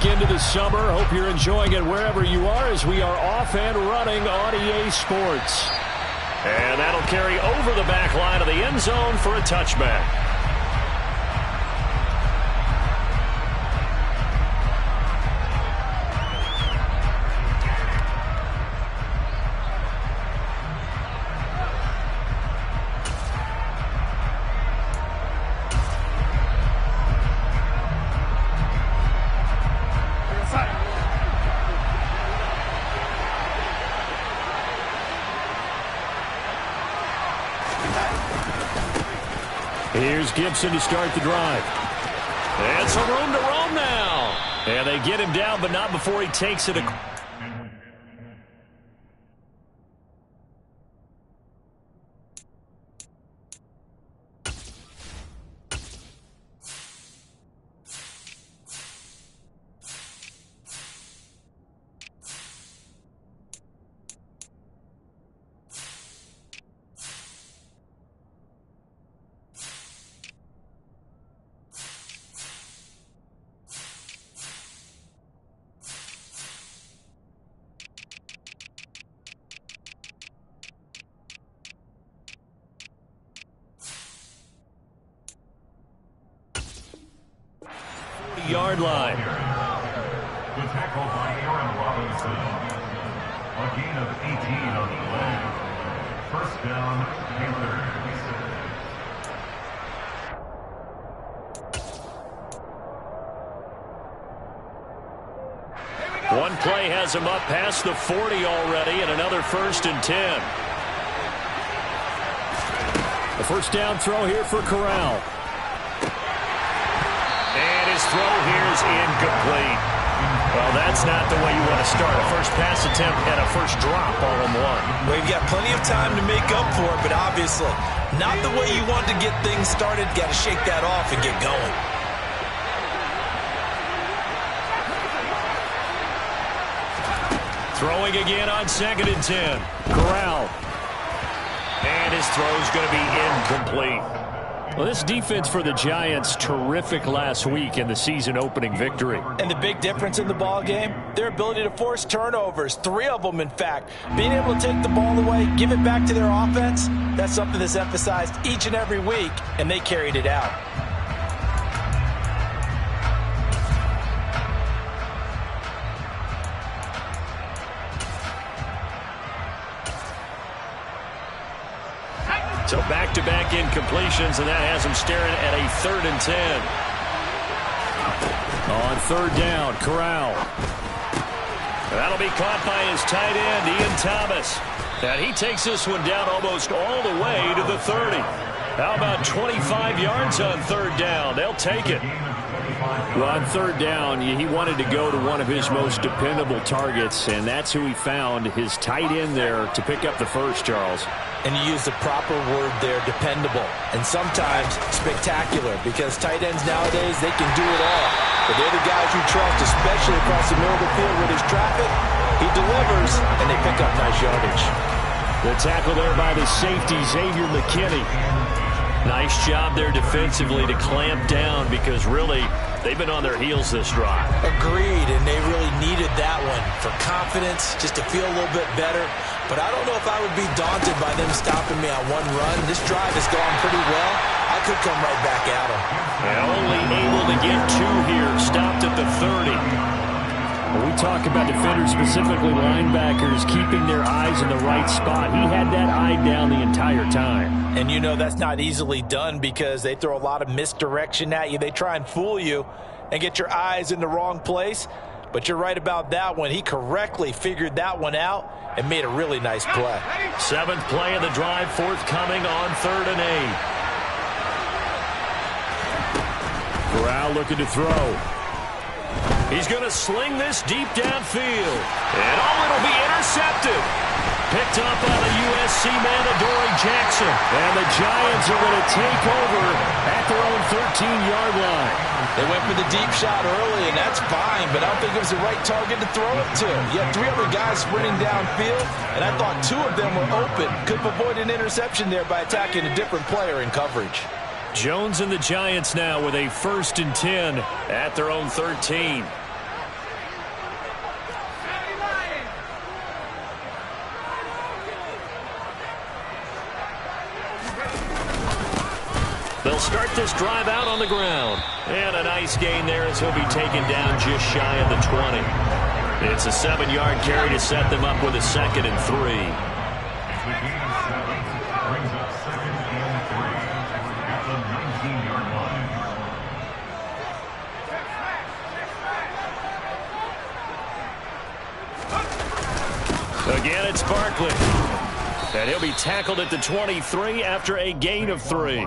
back into the summer. Hope you're enjoying it wherever you are as we are off and running on EA Sports. And that'll carry over the back line of the end zone for a touchback. Here's Gibson to start the drive. And some room to roam now. And they get him down, but not before he takes it. Yard line. The tackle by Aaron Robinson. A gain of 18 on the play. First down, Panthers. One play has him up past the 40 already, and another 1st and 10. The first down throw here for Corral. His throw here is incomplete. Well, that's not the way you want to start. A first pass attempt and a first drop all in one. Well, you've got plenty of time to make up for it, but obviously not the way you want to get things started. Got to shake that off and get going. Throwing again on 2nd and 10. Corral. And his throw's going to be incomplete. Well, this defense for the Giants, terrific last week in the season-opening victory. And the big difference in the ball game, their ability to force turnovers, 3 of them, in fact. Being able to take the ball away, give it back to their offense, that's something that's emphasized each and every week, and they carried it out. So back-to-back incompletions, and that has him staring at a 3rd and 10. On 3rd down, Corral. That'll be caught by his tight end, Ian Thomas. And he takes this one down almost all the way to the 30. How about 25 yards on 3rd down? They'll take it. Well, on 3rd down, he wanted to go to one of his most dependable targets, and that's who he found, his tight end there, to pick up the first, Charles. And you use the proper word there, dependable. And sometimes spectacular, because tight ends nowadays, they can do it all. But they're the guys you trust, especially across the middle of the field where there's traffic. He delivers, and they pick up nice yardage. The tackle there by the safety, Xavier McKinney. Nice job there defensively to clamp down, because really, they've been on their heels this drive. Agreed, and they really needed that one for confidence, just to feel a little bit better. But I don't know if I would be daunted by them stopping me on one run. This drive has gone pretty well. I could come right back at them. And only able to get 2 here, stopped at the 30. When we talk about defenders, specifically linebackers, keeping their eyes in the right spot, he had that eye down the entire time. And you know that's not easily done because they throw a lot of misdirection at you. They try and fool you and get your eyes in the wrong place. But you're right about that one. He correctly figured that one out and made a really nice play. 7th play of the drive, forthcoming on 3rd and 8. Corral looking to throw. He's going to sling this deep downfield. And it'll be intercepted. Picked up by the USC man, Adoree Jackson. And the Giants are going to take over at their own 13-yard line. They went for the deep shot early, and that's fine, but I don't think it was the right target to throw it to. You had 3 other guys sprinting downfield, and I thought 2 of them were open. Could have avoided an interception there by attacking a different player in coverage. Jones and the Giants now with a 1st and 10 at their own 13. start this drive out on the ground. And a nice gain there as he'll be taken down just shy of the 20. It's a 7-yard carry to set them up with a 2nd and 3. The gain of 7 brings up 2nd and 3 at the 19-yard line. Again, it's Barkley. And he'll be tackled at the 23 after a gain of 3.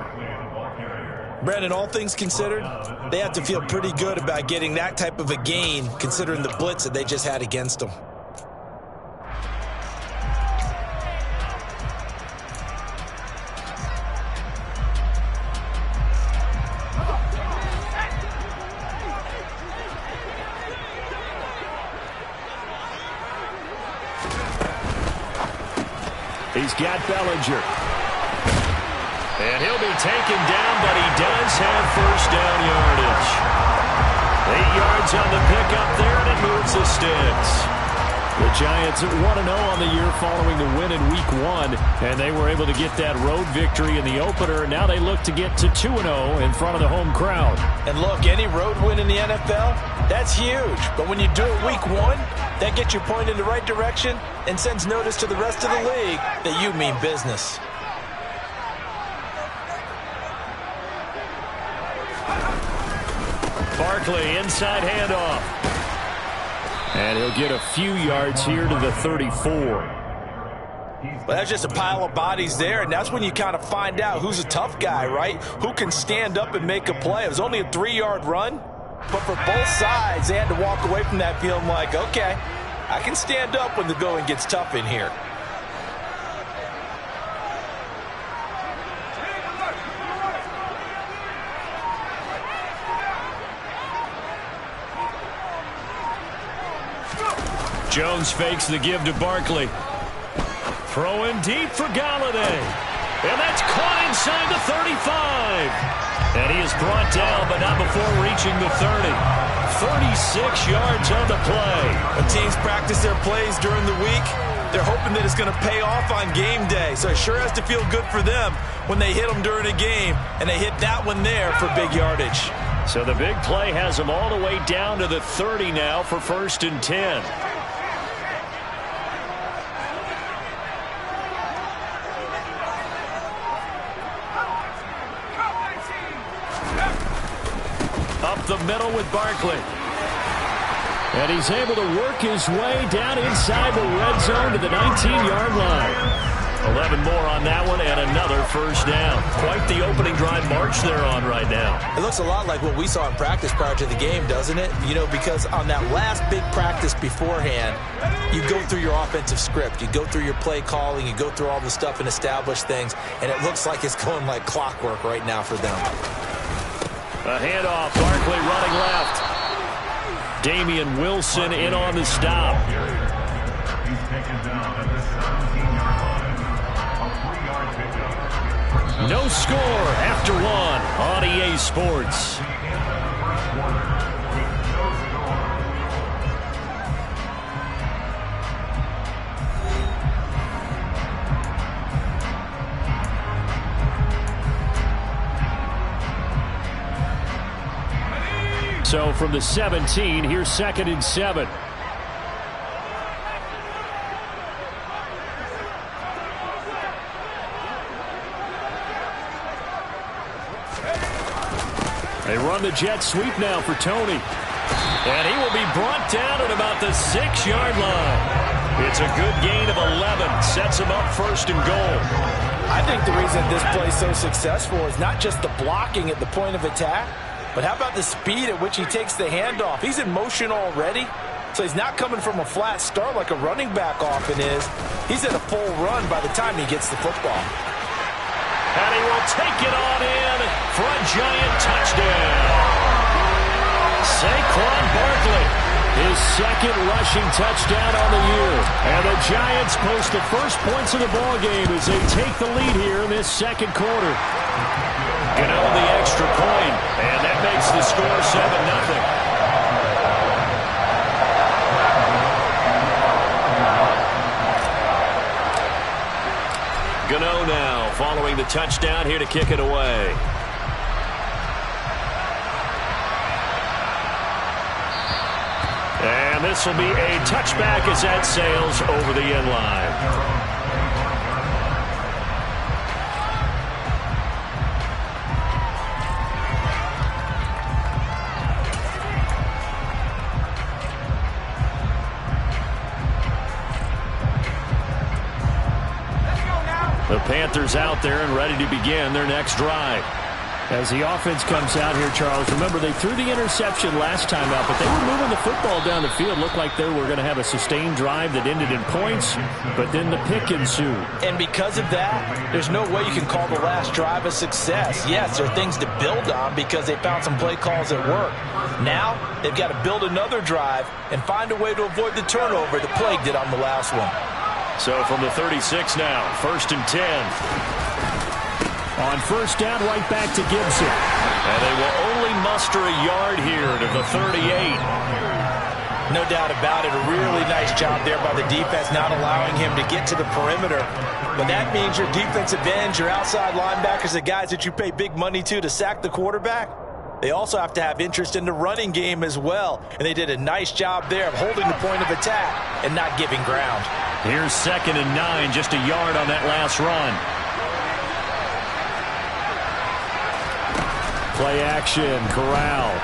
Brandon, all things considered, they have to feel pretty good about getting that type of a gain, considering the blitz that they just had against them. He's got Bellinger. And he'll be taken down, but he does have first down yardage. 8 yards on the pickup there, and it moves the sticks. The Giants 1-0 on the year following the win in Week 1, and they were able to get that road victory in the opener. Now they look to get to 2-0 in front of the home crowd. And look, any road win in the NFL, that's huge. But when you do it Week 1, that gets you pointed in the right direction and sends notice to the rest of the league that you mean business. Barkley, inside handoff. And he'll get a few yards here to the 34. Well, that's just a pile of bodies there, and that's when you kind of find out who's a tough guy, right? Who can stand up and make a play. It was only a 3-yard run, but for both sides, they had to walk away from that feeling like, okay, I can stand up when the going gets tough in here. Jones fakes the give to Barkley. Throwing deep for Galladay. And that's caught inside the 35. And he is brought down, but not before reaching the 30. 36 yards on the play. When teams practice their plays during the week, they're hoping that it's going to pay off on game day. So it sure has to feel good for them when they hit them during a game, and they hit that one there for big yardage. So the big play has them all the way down to the 30 now for 1st and 10. Up the middle with Barkley. And he's able to work his way down inside the red zone to the 19-yard line. 11 more on that one and another first down. Quite the opening drive march they're on right now. It looks a lot like what we saw in practice prior to the game, doesn't it? You know, because on that last big practice beforehand, you go through your offensive script. You go through your play calling. You go through all the stuff and establish things. And it looks like it's going like clockwork right now for them. A handoff. Barkley running left. Damian Wilson in on the stop. He's taken down at the 17-yard line. A 3-yard pickup. No score after one on EA Sports. So from the 17, here's 2nd and 7. They run the jet sweep now for Tony. And he will be brought down at about the 6-yard line. It's a good gain of 11. Sets him up 1st and goal. I think the reason this play is so successful is not just the blocking at the point of attack, but how about the speed at which he takes the handoff? He's in motion already, so he's not coming from a flat start like a running back often is. He's at a full run by the time he gets the football. And he will take it on in for a giant touchdown. Saquon Barkley, his 2nd rushing touchdown on the year. And the Giants post the first points of the ballgame as they take the lead here in this 2nd quarter. Gano the extra point, and that makes the score 7-0. Gano now following the touchdown here to kick it away. And this will be a touchback as that sails over the end line. The Panthers out there and ready to begin their next drive. As the offense comes out here, Charles, remember they threw the interception last time out, but they were moving the football down the field. Looked like they were going to have a sustained drive that ended in points, but then the pick ensued. And because of that, there's no way you can call the last drive a success. Yes, there are things to build on because they found some play calls that work. Now, they've got to build another drive and find a way to avoid the turnover that plagued it on the last one. So from the 36 now, 1st and 10. On first down, right back to Gibson. And they will only muster a yard here to the 38. No doubt about it. A really nice job there by the defense, not allowing him to get to the perimeter. But that means your defensive ends, your outside linebackers, the guys that you pay big money to sack the quarterback, they also have to have interest in the running game as well. And they did a nice job there of holding the point of attack and not giving ground. Here's 2nd and 9, just a yard on that last run. Play action, Corral.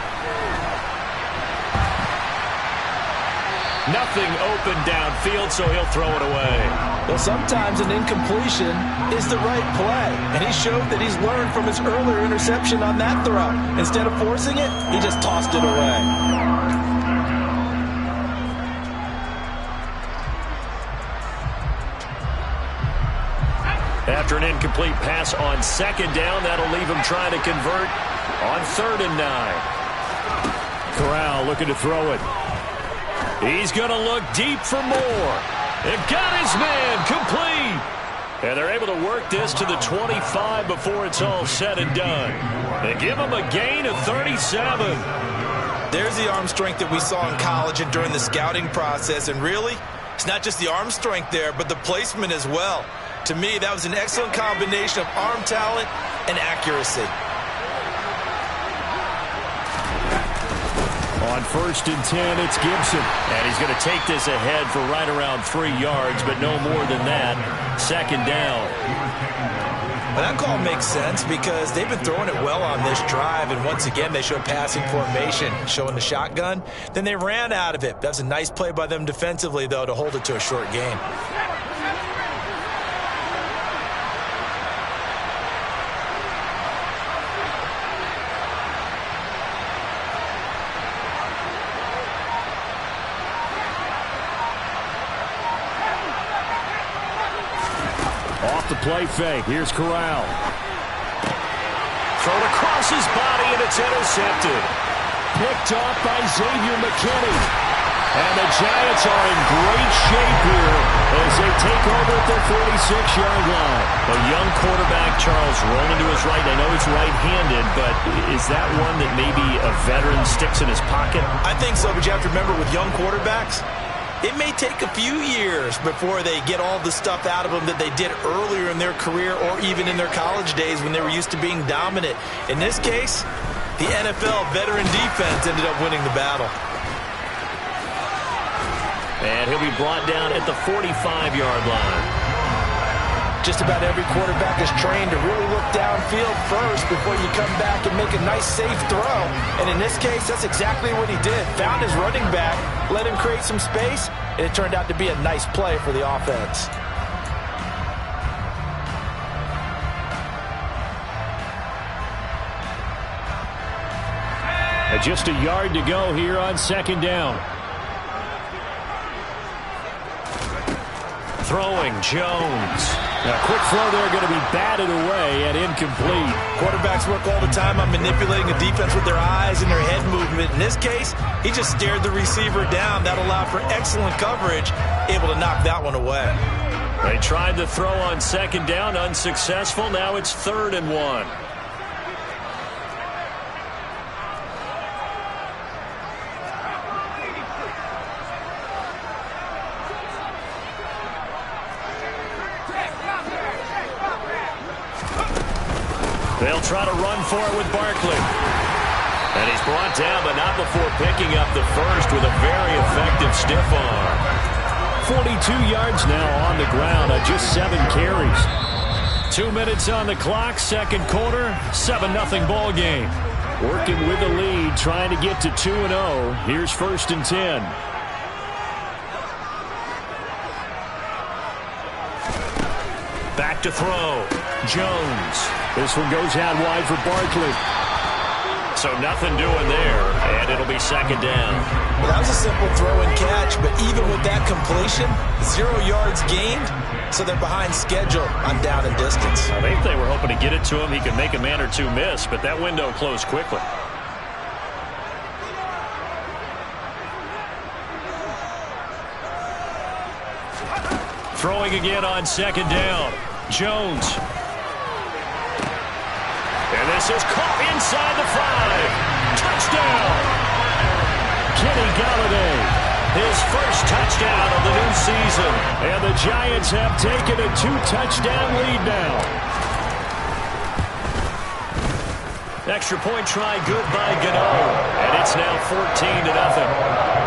Nothing open downfield, so he'll throw it away. Well, sometimes an incompletion is the right play, and he showed that he's learned from his earlier interception on that throw. Instead of forcing it, he just tossed it away. After an incomplete pass on 2nd down, that'll leave him trying to convert on 3rd and 9. Corral looking to throw it. He's going to look deep for more. It got his man complete. And they're able to work this to the 25 before it's all said and done. They give him a gain of 37. There's the arm strength that we saw in college and during the scouting process. And really, it's not just the arm strength there, but the placement as well. To me, that was an excellent combination of arm talent and accuracy. On 1st and 10, it's Gibson. And he's going to take this ahead for right around 3 yards, but no more than that. 2nd down. Well, that call makes sense because they've been throwing it well on this drive, and once again, they showed passing formation, showing the shotgun. Then they ran out of it. That's a nice play by them defensively, though, to hold it to a short gain. The play fake. Here's Corral. Thrown across his body, and it's intercepted. Picked off by Xavier McKinney. And the Giants are in great shape here as they take over at their 46-yard line. A young quarterback, Charles, rolling to his right. I know he's right-handed, but is that one that maybe a veteran sticks in his pocket? I think so, but you have to remember with young quarterbacks, it may take a few years before they get all the stuff out of them that they did earlier in their career or even in their college days when they were used to being dominant. In this case, the NFL veteran defense ended up winning the battle. And he'll be brought down at the 45-yard line. Just about every quarterback is trained to really look downfield first before you come back and make a nice, safe throw. And in this case, that's exactly what he did. Found his running back, let him create some space, and it turned out to be a nice play for the offense. Just a yard to go here on 2nd down. Throwing Jones. A quick throw there going to be batted away and incomplete. Quarterbacks work all the time on manipulating the defense with their eyes and their head movement. In this case, he just stared the receiver down. That allowed for excellent coverage, able to knock that one away. They tried to throw on 2nd down, unsuccessful. Now it's 3rd and 1. They'll try to run for it with Barkley. And he's brought down, but not before picking up the first with a very effective stiff arm. 42 yards now on the ground on just 7 carries. 2 minutes on the clock, second quarter, 7-0 ball game. Working with the lead, trying to get to 2-0. Here's 1st and 10. Back to throw. Jones. This one goes out wide for Barkley. So nothing doing there, and it'll be 2nd down. Well, that was a simple throw and catch, but even with that completion, 0 yards gained, so they're behind schedule on down and distance. I think they were hoping to get it to him. He could make a man or two miss, but that window closed quickly. Throwing again on 2nd down. Jones. And this is caught inside the 5. Touchdown. Kenny Galladay. His first touchdown of the new season. And the Giants have taken a 2-touchdown lead now. Extra point try good by Gano. And it's now 14-0.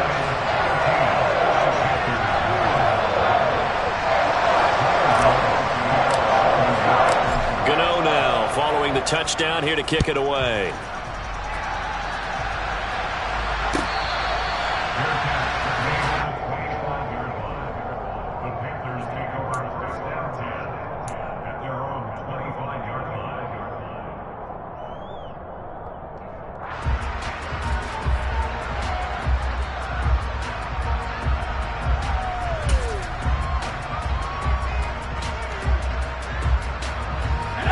Following the touchdown here to kick it away. The Panthers take over 1st and 10 at their own 25-yard line.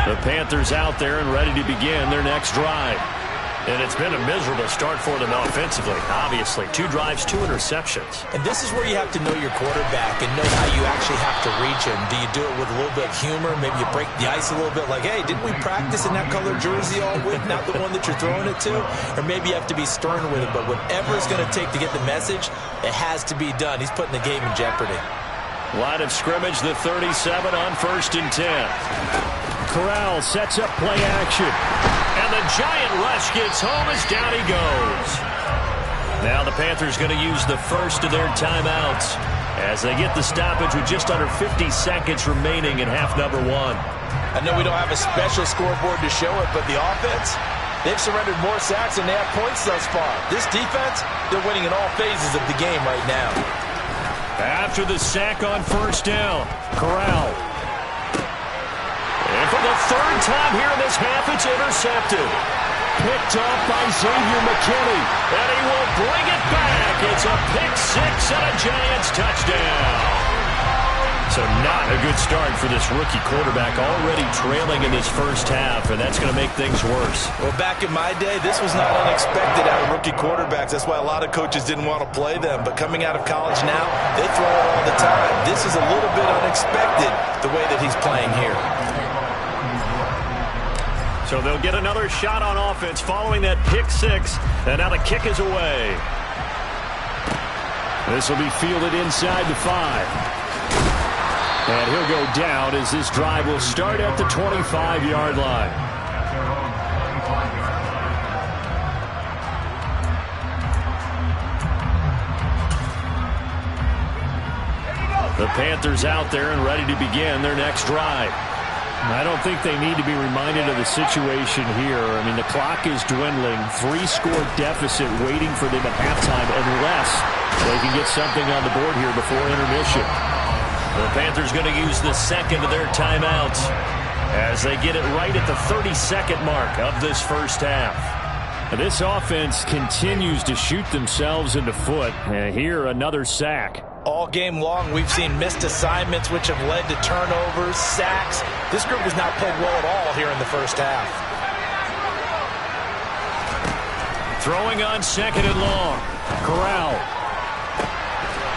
The Panthers out there and ready to begin their next drive. And it's been a miserable start for them offensively, obviously. 2 drives, 2 interceptions. And this is where you have to know your quarterback and know how you actually have to reach him. Do you do it with a little bit of humor? Maybe you break the ice a little bit like, hey, didn't we practice in that colored jersey all week, not the one that you're throwing it to? Or maybe you have to be stern with it. But whatever it's going to take to get the message, it has to be done. He's putting the game in jeopardy. Line of scrimmage, the 37 on 1st and 10. Corral sets up play action. And the giant rush gets home as down he goes. Now the Panthers going to use the first of their timeouts as they get the stoppage with just under 50 seconds remaining in half number 1. I know we don't have a special scoreboard to show it, but the offense, they've surrendered more sacks than they have points thus far. This defense, they're winning in all phases of the game right now. After the sack on 1st down, Corral. And for the 3rd time here in this half, it's intercepted. Picked off by Xavier McKinney. And he will bring it back. It's a pick 6 and a Giants touchdown. So not a good start for this rookie quarterback, already trailing in this first half, and that's going to make things worse. Well, back in my day, this was not unexpected out of rookie quarterbacks. That's why a lot of coaches didn't want to play them. But coming out of college now, they throw it all the time. This is a little bit unexpected, the way that he's playing here. So they'll get another shot on offense following that pick 6, and now the kick is away. This will be fielded inside the 5. And he'll go down as this drive will start at the 25-yard line. The Panthers out there and ready to begin their next drive. I don't think they need to be reminded of the situation here. I mean, the clock is dwindling. 3-score deficit waiting for them at halftime unless they can get something on the board here before intermission. The Panthers going to use the second of their timeouts as they get it right at the 32nd mark of this first half. This offense continues to shoot themselves in the foot. Here, another sack. All game long, we've seen missed assignments, which have led to turnovers, sacks. This group has not played well at all here in the first half. Throwing on 2nd and long. Corral.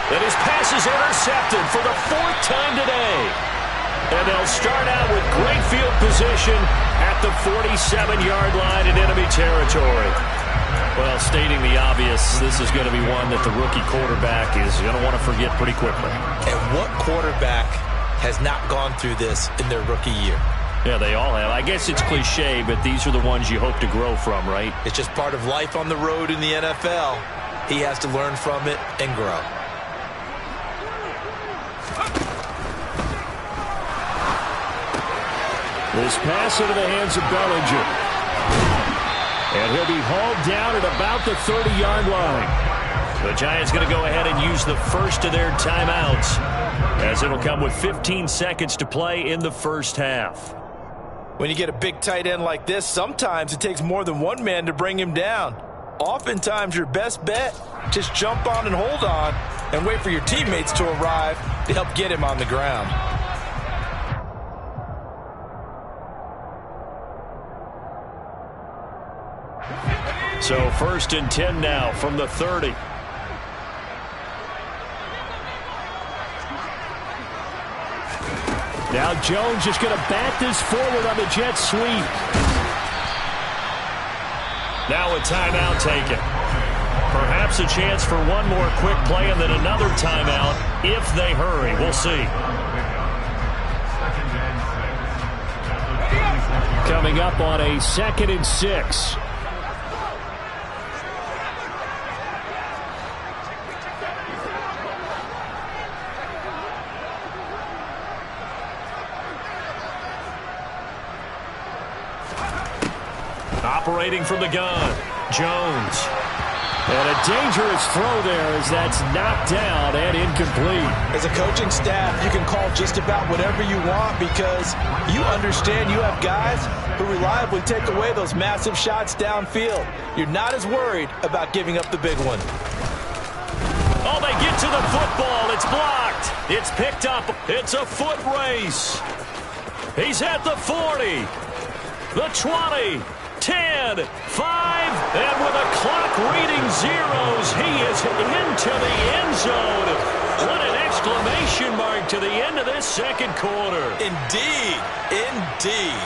And his pass is intercepted for the 4th time today. And they'll start out with great field position at the 47-yard line in enemy territory. Well, stating the obvious, this is going to be one that the rookie quarterback is going to want to forget pretty quickly. And what quarterback has not gone through this in their rookie year? Yeah, they all have. I guess it's cliche, but these are the ones you hope to grow from, right? It's just part of life on the road in the NFL. He has to learn from it and grow. This pass into the hands of Bellinger. And he'll be hauled down at about the 30-yard line. The Giants going to go ahead and use the first of their timeouts, as it'll come with 15 seconds to play in the first half. When you get a big tight end like this, sometimes it takes more than one man to bring him down. Oftentimes, your best bet, just jump on and hold on and wait for your teammates to arrive to help get him on the ground. So 1st and 10 now from the 30. Now Jones just going to bat this forward on the jet sweep. Now a timeout taken. Perhaps a chance for one more quick play and then another timeout if they hurry. We'll see. Coming up on a 2nd and 6. Operating from the gun, Jones. And a dangerous throw there as that's knocked down and incomplete. As a coaching staff, you can call just about whatever you want because you understand you have guys who reliably take away those massive shots downfield. You're not as worried about giving up the big one. Oh, they get to the football. It's blocked. It's picked up. It's a foot race. He's at the 40, the 20. 10, 5, and with a clock reading zeros, he is into the end zone. What an exclamation mark to the end of this second quarter. Indeed, indeed.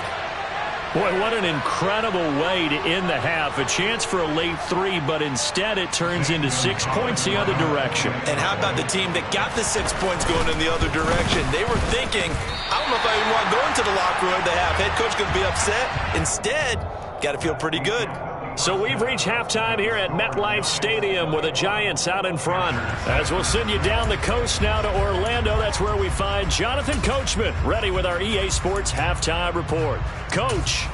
Boy, what an incredible way to end the half. A chance for a late 3, but instead it turns into 6 points the other direction. And how about the team that got the 6 points going in the other direction? They were thinking, I don't know if I even want to go into the locker room at the half. Head coach going to be upset. Instead, got to feel pretty good. So we've reached halftime here at MetLife Stadium with the Giants out in front. As we'll send you down the coast now to Orlando, that's where we find Jonathan Coachman ready with our EA Sports Halftime Report. Coach.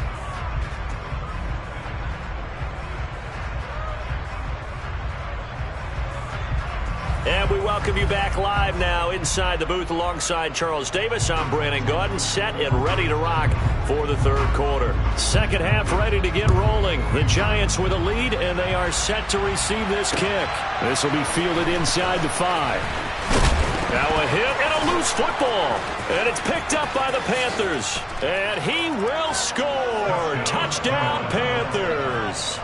And we welcome you back live now inside the booth alongside Charles Davis. I'm Brandon Gaudin, set and ready to rock for the third quarter. Second half ready to get rolling. The Giants with a lead, and they are set to receive this kick. This will be fielded inside the 5. Now a hit and a loose football. And it's picked up by the Panthers. And he will score. Touchdown, Panthers.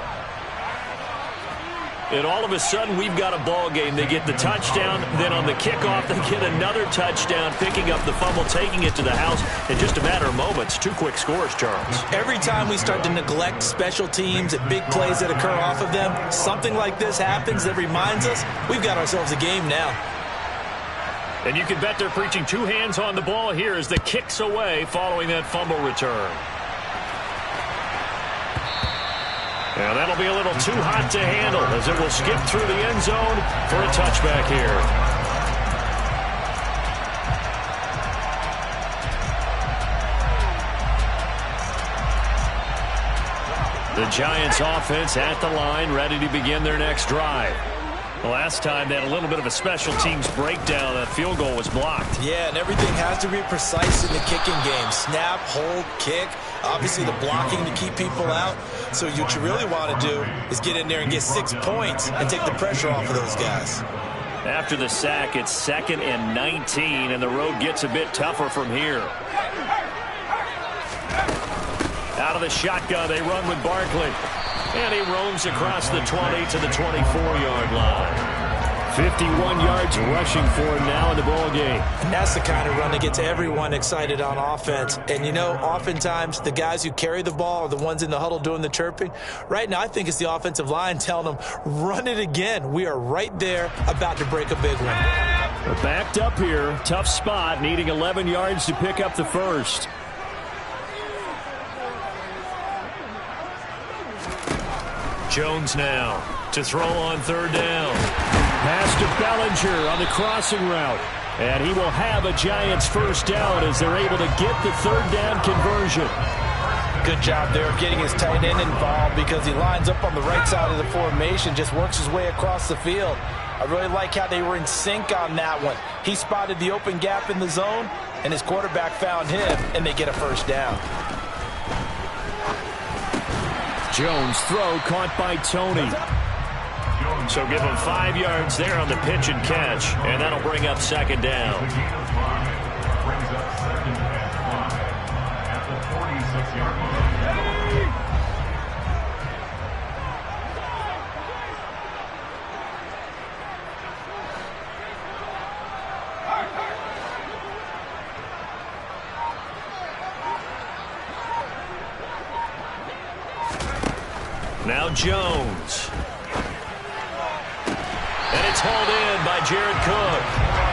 And all of a sudden, we've got a ball game. They get the touchdown. Then on the kickoff, they get another touchdown, picking up the fumble, taking it to the house in just a matter of moments. 2 quick scores, Charles. Every time we start to neglect special teams and big plays that occur off of them, something like this happens that reminds us we've got ourselves a game now. And you can bet they're preaching 2 hands on the ball here as the kick's away following that fumble return. And that'll be a little too hot to handle as it will skip through the end zone for a touchback here. The Giants offense at the line, ready to begin their next drive. Last time they had a little bit of a special teams breakdown. That field goal was blocked. Yeah, and everything has to be precise in the kicking game. Snap, hold, kick. Obviously the blocking to keep people out. So what you really want to do is get in there and get 6 points and take the pressure off of those guys. After the sack, it's 2nd and 19, and the road gets a bit tougher from here. Out of the shotgun, they run with Barkley. And he roams across the 20 to the 24-yard line. 51 yards rushing for him now in the ball game. And that's the kind of run that gets everyone excited on offense. And, you know, oftentimes the guys who carry the ball are the ones in the huddle doing the chirping. Right now, I think it's the offensive line telling them, run it again. We are right there about to break a big one. We're backed up here. Tough spot, needing 11 yards to pick up the first. Jones now to throw on third down. Pass to Bellinger on the crossing route. And he will have a Giants first down as they're able to get the third down conversion. Good job there of getting his tight end involved because he lines up on the right side of the formation, just works his way across the field. I really like how they were in sync on that one. He spotted the open gap in the zone, and his quarterback found him, and they get a first down. Jones throw caught by Tony. So give him 5 yards there on the pitch and catch, and that'll bring up second down. Brings up second and 5 at the 46-yard line. Now Jones. And it's hauled in by Jared Cook.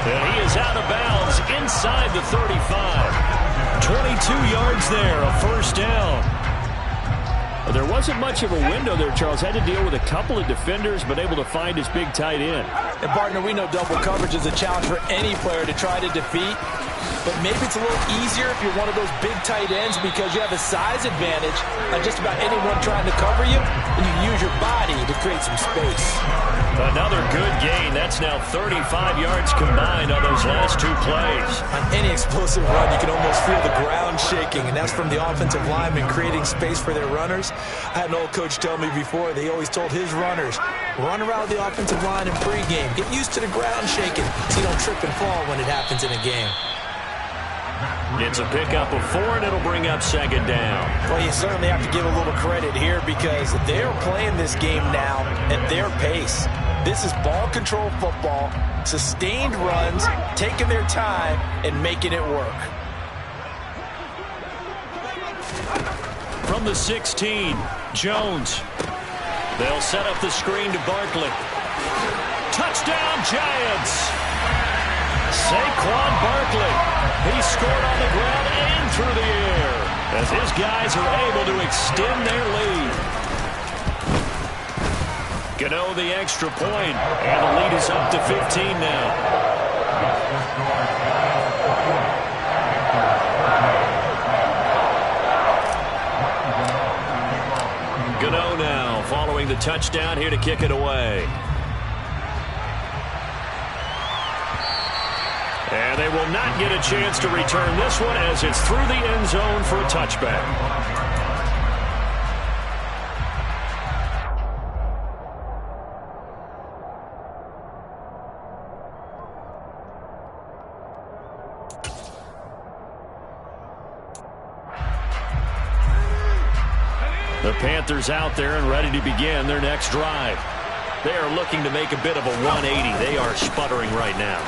And he is out of bounds inside the 35. 22 yards there, a first down. There wasn't much of a window there, Charles. Had to deal with a couple of defenders, but able to find his big tight end. And, partner, we know double coverage is a challenge for any player to try to defeat. But maybe it's a little easier if you're one of those big tight ends because you have a size advantage on just about anyone trying to cover you, and you can use your body to create some space. Another good gain. That's now 35 yards combined on those last 2 plays. On any explosive run, you can almost feel the ground shaking, and that's from the offensive linemen creating space for their runners. I had an old coach tell me before, they always told his runners, run around the offensive line in pregame. Get used to the ground shaking so you don't trip and fall when it happens in a game. It's a pickup of 4, and it'll bring up second down. Well, you certainly have to give a little credit here because they're playing this game now at their pace. This is ball control football, sustained runs, taking their time, and making it work. From the 16, Jones. They'll set up the screen to Barkley. Touchdown, Giants! Saquon Barkley. He scored on the ground and through the air as his guys are able to extend their lead. Gano the extra point, and the lead is up to 15 now. Gano now following the touchdown here to kick it away. And they will not get a chance to return this one as it's through the end zone for a touchback. The Panthers out there and ready to begin their next drive. They are looking to make a bit of a 180. They are sputtering right now.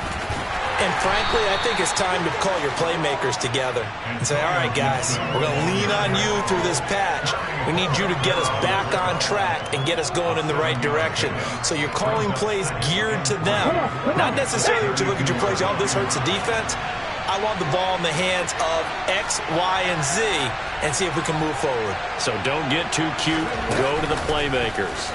And frankly, I think it's time to call your playmakers together and say, all right, guys, we're going to lean on you through this patch. We need you to get us back on track and get us going in the right direction. So you're calling plays geared to them. Not necessarily when you look at your plays, oh, this hurts the defense. I want the ball in the hands of X, Y, and Z and see if we can move forward. So don't get too cute. Go to the playmakers.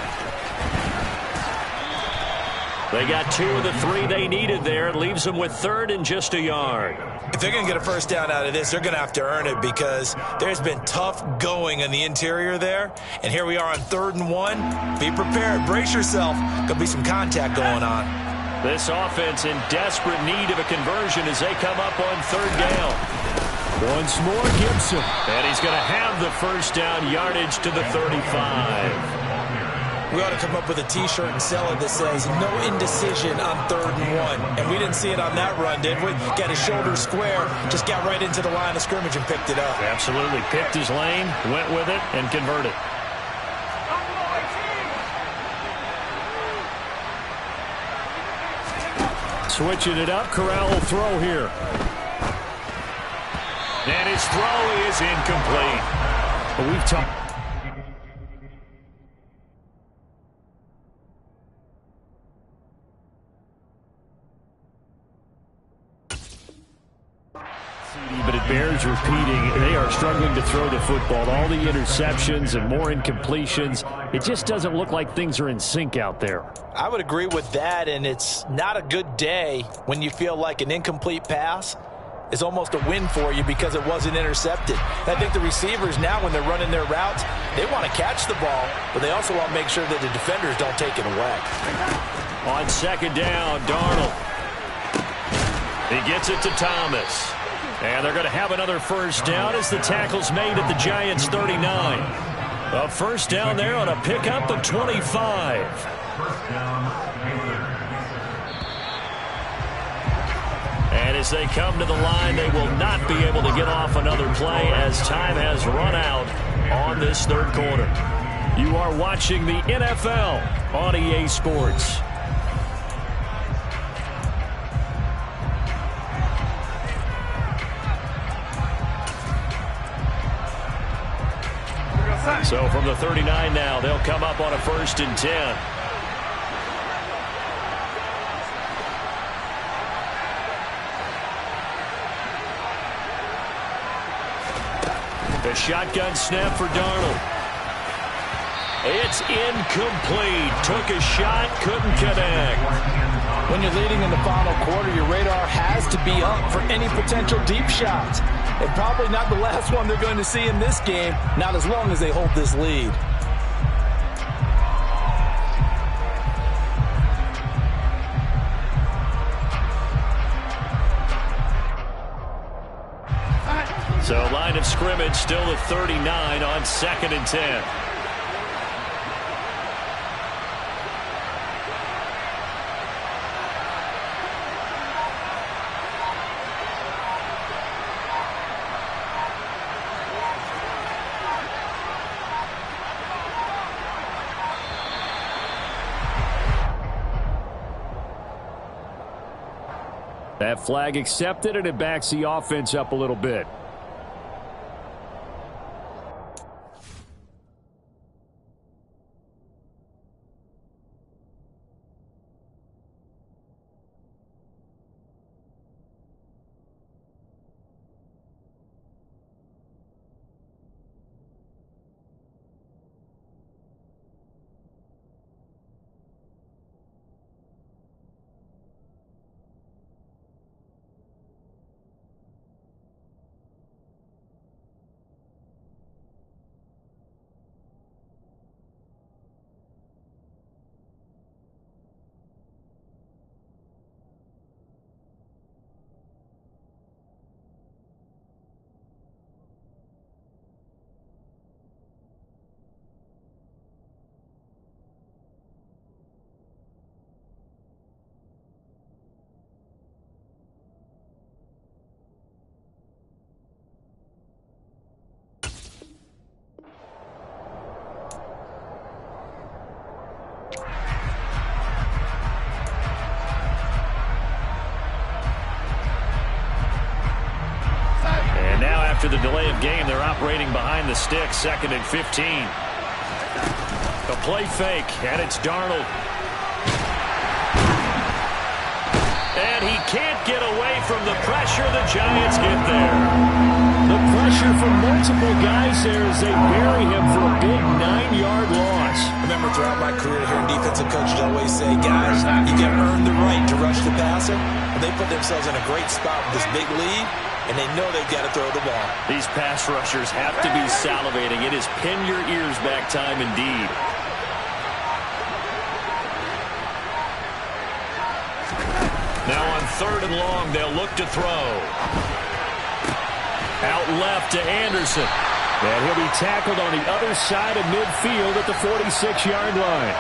They got 2 of the 3 they needed there. It leaves them with 3rd and just a yard. If they're going to get a first down out of this, they're going to have to earn it because there's been tough going on the interior there. And here we are on 3rd and 1. Be prepared. Brace yourself. Going to be some contact going on. This offense in desperate need of a conversion as they come up on 3rd down. Once more, Gibson. And he's going to have the first down, yardage to the 35. We ought to come up with a T-shirt and sell it that says, no indecision on 3rd and 1. And we didn't see it on that run, did we? Got his shoulders square, just got right into the line of scrimmage and picked it up. Absolutely. Picked his lane, went with it, and converted. Switching it up, Corral will throw here. And his throw is incomplete. But we've talked. But it bears repeating. They are struggling to throw the football. All the interceptions and more incompletions. It just doesn't look like things are in sync out there. I would agree with that, and it's not a good day when you feel like an incomplete pass is almost a win for you because it wasn't intercepted. I think the receivers now, when they're running their routes, they want to catch the ball, but they also want to make sure that the defenders don't take it away. On second down, Darnold. He gets it to Thomas. And they're going to have another first down as the tackle's made at the Giants' 39. A first down there on a pickup of 25. First down, and as they come to the line, they will not be able to get off another play as time has run out on this third quarter. You are watching the NFL on EA Sports. So from the 39 now, they'll come up on a 1st and 10. The shotgun snap for Darnold. It's incomplete. Took a shot, couldn't connect. When you're leading in the final quarter, your radar has to be up for any potential deep shots. And probably not the last one they're going to see in this game, not as long as they hold this lead. So line of scrimmage still at 39 on 2nd and 10. That flag accepted, and it backs the offense up a little bit. After the delay of game, they're operating behind the sticks, 2nd and 15. A play fake, and it's Darnold. And he can't get away from the pressure. The Giants get there. The pressure from multiple guys there as they bury him for a big 9-yard loss. Remember, throughout my career here, defensive coaches always say, guys, you got to earn the right to rush the passer. And they put themselves in a great spot with this big lead, and they know they've got to throw the ball. These pass rushers have to be salivating. It is pin your ears back time indeed. Now on 3rd and long, they'll look to throw. Out left to Anderson. And he'll be tackled on the other side of midfield at the 46-yard line.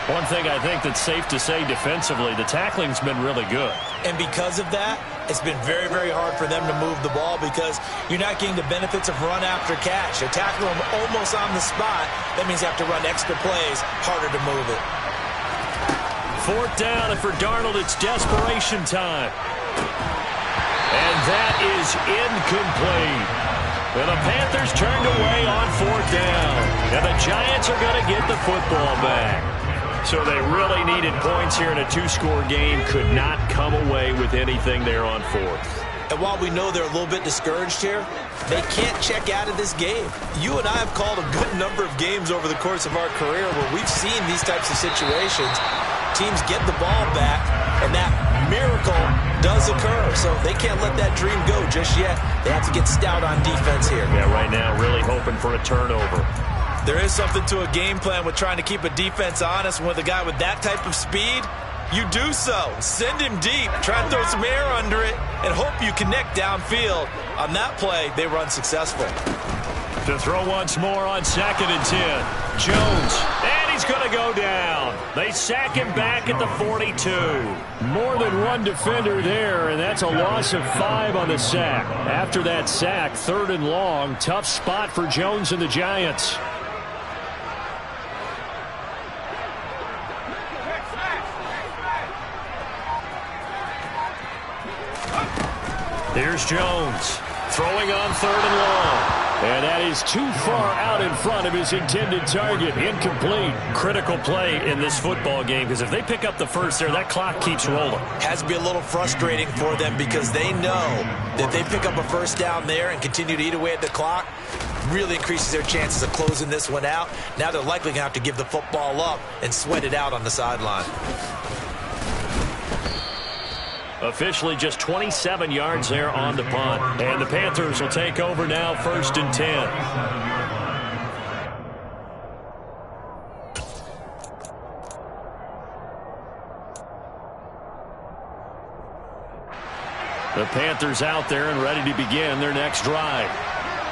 One thing I think that's safe to say defensively, the tackling's been really good. And because of that, it's been very, very hard for them to move the ball because you're not getting the benefits of run after catch. They're tackling them almost on the spot. That means you have to run extra plays, harder to move it. 4th down, and for Darnold, it's desperation time. And that is incomplete. And the Panthers turned away on 4th down. And the Giants are going to get the football back. So they really needed points here in a 2-score game. Could not come away with anything there on 4th. And while we know they're a little bit discouraged here, they can't check out of this game. You and I have called a good number of games over the course of our career where we've seen these types of situations. Teams get the ball back, and that miracle does occur. So they can't let that dream go just yet. They have to get stout on defense here. Yeah, right now really hoping for a turnover. There is something to a game plan with trying to keep a defense honest. With a guy with that type of speed, you do so. Send him deep. Try and throw some air under it and hope you connect downfield. On that play, they were unsuccessful. To throw once more on 2nd and 10. Jones, and he's going to go down. They sack him back at the 42. More than one defender there, and that's a loss of 5 on the sack. After that sack, 3rd and long. Tough spot for Jones and the Giants. Here's Jones, throwing on 3rd and long. And that is too far out in front of his intended target. Incomplete. Critical play in this football game, because if they pick up the first there, that clock keeps rolling. Has to be a little frustrating for them because they know that they pick up a first down there and continue to eat away at the clock, really increases their chances of closing this one out. Now they're likely going to have to give the football up and sweat it out on the sideline. Officially just 27 yards there on the punt. And the Panthers will take over now, 1st and 10. The Panthers out there and ready to begin their next drive.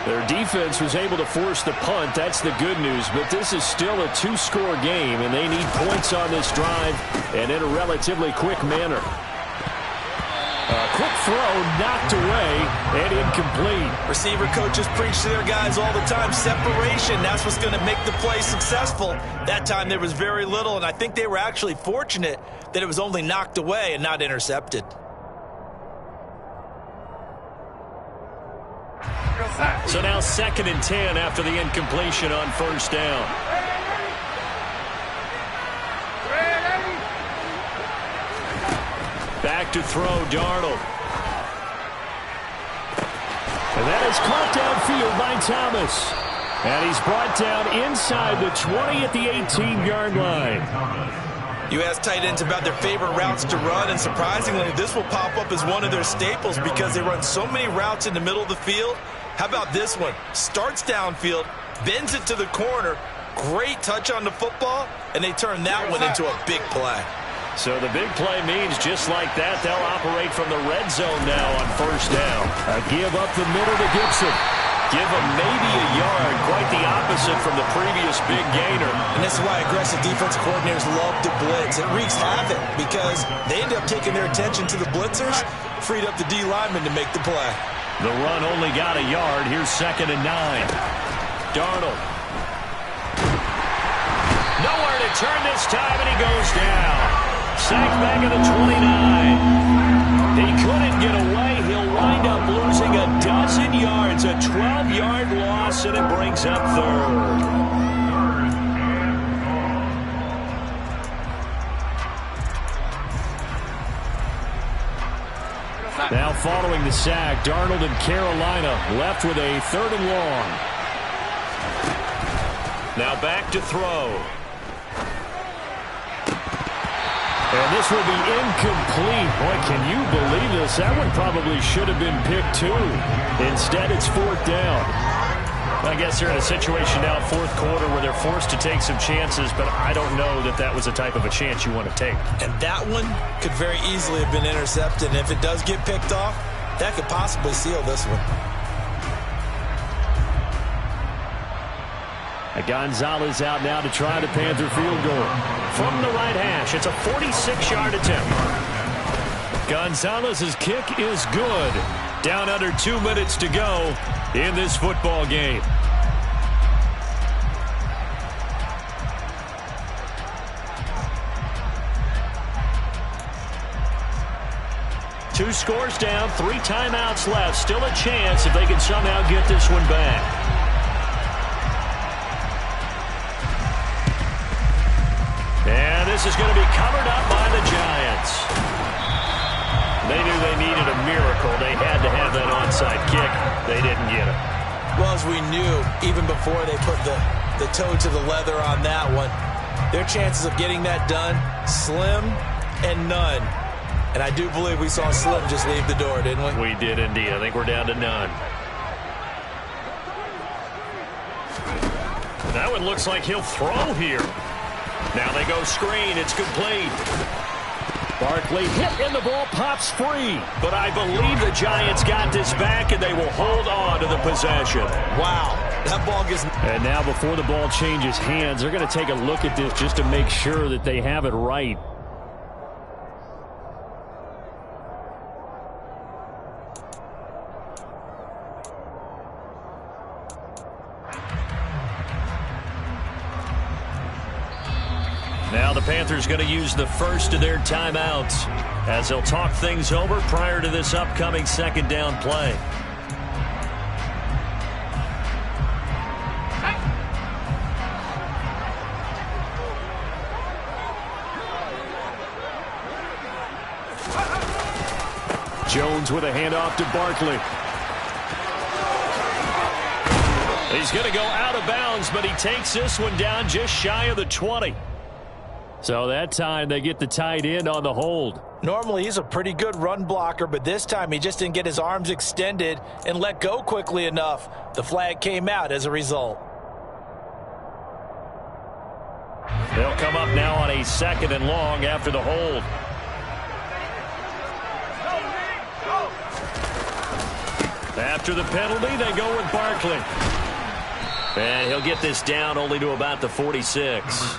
Their defense was able to force the punt. That's the good news. But this is still a 2-score game, and they need points on this drive and in a relatively quick manner. A quick throw knocked away and incomplete. Receiver coaches preach to their guys all the time. Separation, that's what's going to make the play successful. That time there was very little, and I think they were actually fortunate that it was only knocked away and not intercepted. So now 2nd and 10 after the incompletion on 1st down. Back to throw, Darnold. And that is caught downfield by Thomas. And he's brought down inside the 20 at the 18-yard line. You ask tight ends about their favorite routes to run, and surprisingly, this will pop up as one of their staples because they run so many routes in the middle of the field. How about this one? Starts downfield, bends it to the corner, great touch on the football, and they turn that one into a big play. So the big play means just like that, they'll operate from the red zone now on 1st down. A give up the middle to Gibson. Give them maybe a yard, quite the opposite from the previous big gainer. And this is why aggressive defense coordinators love to blitz. It wreaks havoc because they end up taking their attention to the blitzers, freed up the D lineman to make the play. The run only got a yard. Here's 2nd and 9. Darnold. Nowhere to turn this time, and he goes down. Sacked back at the 29. He couldn't get away. He'll wind up losing a dozen yards, a 12-yard loss, and it brings up 3rd. Now following the sack, Darnold and Carolina left with a 3rd and long. Now back to throw. And this will be incomplete. Boy, can you believe this? That one probably should have been picked too. Instead, it's 4th down. I guess they're in a situation now, 4th quarter, where they're forced to take some chances, but I don't know that that was the type of a chance you want to take. And that one could very easily have been intercepted. And if it does get picked off, that could possibly seal this one. Gonzalez out now to try the Panther field goal. From the right hash, it's a 46-yard attempt. Gonzalez's kick is good. Down under 2 minutes to go in this football game. Two scores down, 3 timeouts left. Still a chance if they can somehow get this one back. And this is going to be covered up by the Giants. They knew they needed a miracle. They had to have that onside kick. They didn't get it. Well, as we knew, even before they put the toe to the leather on that one, their chances of getting that done, slim and none. And I do believe we saw Slim just leave the door, didn't we? We did indeed. I think we're down to none. That one looks like he'll throw here. Now they go screen. It's complete. Barkley hit and the ball pops free. But I believe the Giants got this back and they will hold on to the possession. Wow. That ball gets... And now before the ball changes hands, they're going to take a look at this just to make sure that they have it right. Now the Panthers going to use the first of their timeouts as they'll talk things over prior to this upcoming second down play. Jones with a handoff to Barkley. He's going to go out of bounds, but he takes this one down just shy of the 20. So that time they get the tight end on the hold. Normally he's a pretty good run blocker, but this time he just didn't get his arms extended and let go quickly enough. The flag came out as a result. They'll come up now on a 2nd and long after the hold. After the penalty, they go with Barkley. And he'll get this down only to about the 46.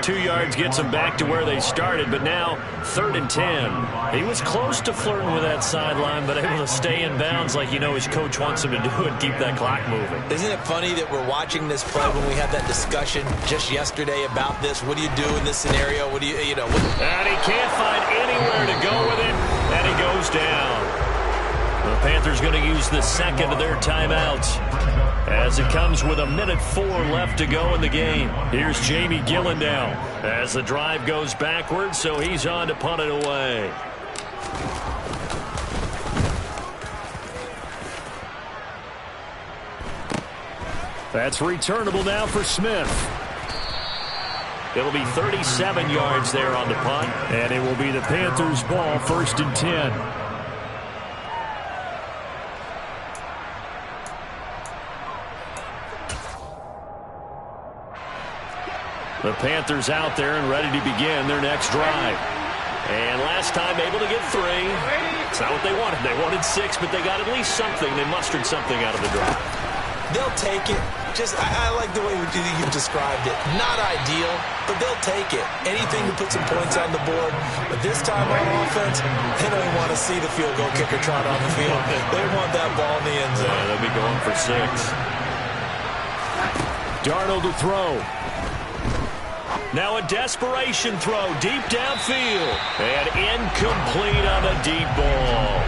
2 yards gets him back to where they started, but now 3rd and 10. He was close to flirting with that sideline, but able to stay in bounds like you know his coach wants him to do and keep that clock moving. Isn't it funny that we're watching this play when we had that discussion just yesterday about this? What do you do in this scenario? What do you know? And he can't find anywhere to go with it, and he goes down. The Panthers going to use the second of their timeouts as it comes with 1:04 left to go in the game. Here's Jamie Gillen now as the drive goes backwards, so he's on to punt it away. That's returnable now for Smith. It'll be 37 yards there on the punt. And it will be the Panthers' ball, 1st and 10. The Panthers out there and ready to begin their next drive. And last time able to get 3. It's not what they wanted. They wanted 6, but they got at least something. They mustered something out of the drive. They'll take it. I like the way you've described it. Not ideal, but they'll take it. Anything to put some points on the board. But this time on offense, they don't even want to see the field goal kicker trot on the field. They want that ball in the end zone. Yeah, they'll be going for 6. Darnold to throw. Now a desperation throw deep downfield. And incomplete on the deep ball.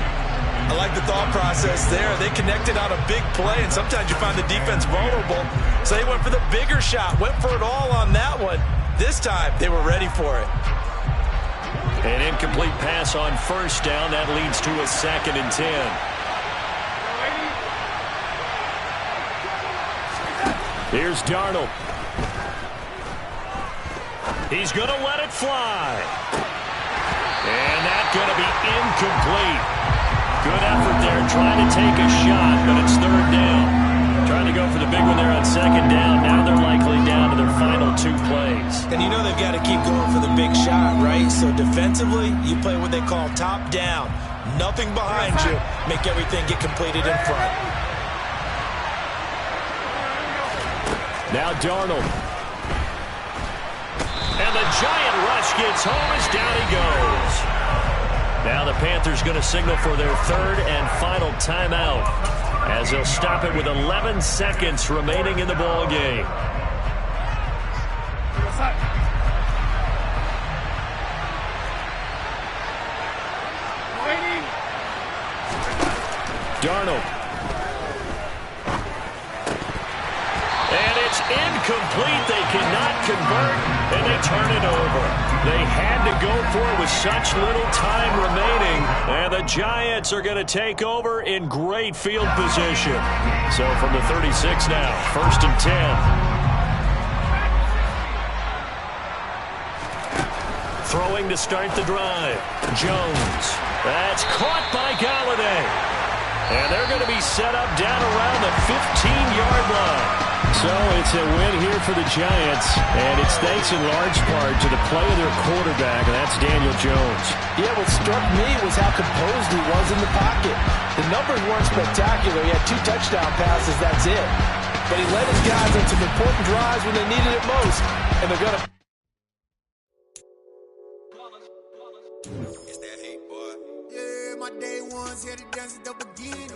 I like the thought process there. They connected on a big play, and sometimes you find the defense vulnerable. So they went for the bigger shot, went for it all on that one. This time, they were ready for it. An incomplete pass on 1st down. That leads to a 2nd and 10. Here's Darnold. He's going to let it fly. And that's going to be incomplete. Good effort there trying to take a shot, but it's 3rd down. Trying to go for the big one there on 2nd down. Now they're likely down to their final 2 plays. And you know they've got to keep going for the big shot, right? So defensively, you play what they call top down. Nothing behind you. Make everything get completed in front. Now Darnold. And the giant rush gets home as down he goes. Now the Panthers going to signal for their 3rd and final timeout as they'll stop it with 11 seconds remaining in the ball game. Darnold. And it's incomplete. They cannot convert, and they turn it over. They had to go for it with such little time remaining, and the Giants are going to take over in great field position. So from the 36 now, 1st and 10. Throwing to start the drive. Jones. That's caught by Galladay. And they're going to be set up down around the 15-yard line. So it's a win here for the Giants, and it's thanks in large part to the play of their quarterback, and that's Daniel Jones. Yeah, what struck me was how composed he was in the pocket. The numbers weren't spectacular. He had 2 touchdown passes, that's it. But he led his guys on some important drives when they needed it most, and they're going to... It's that hate, boy. Yeah, my day ones, yeah, the dance double again.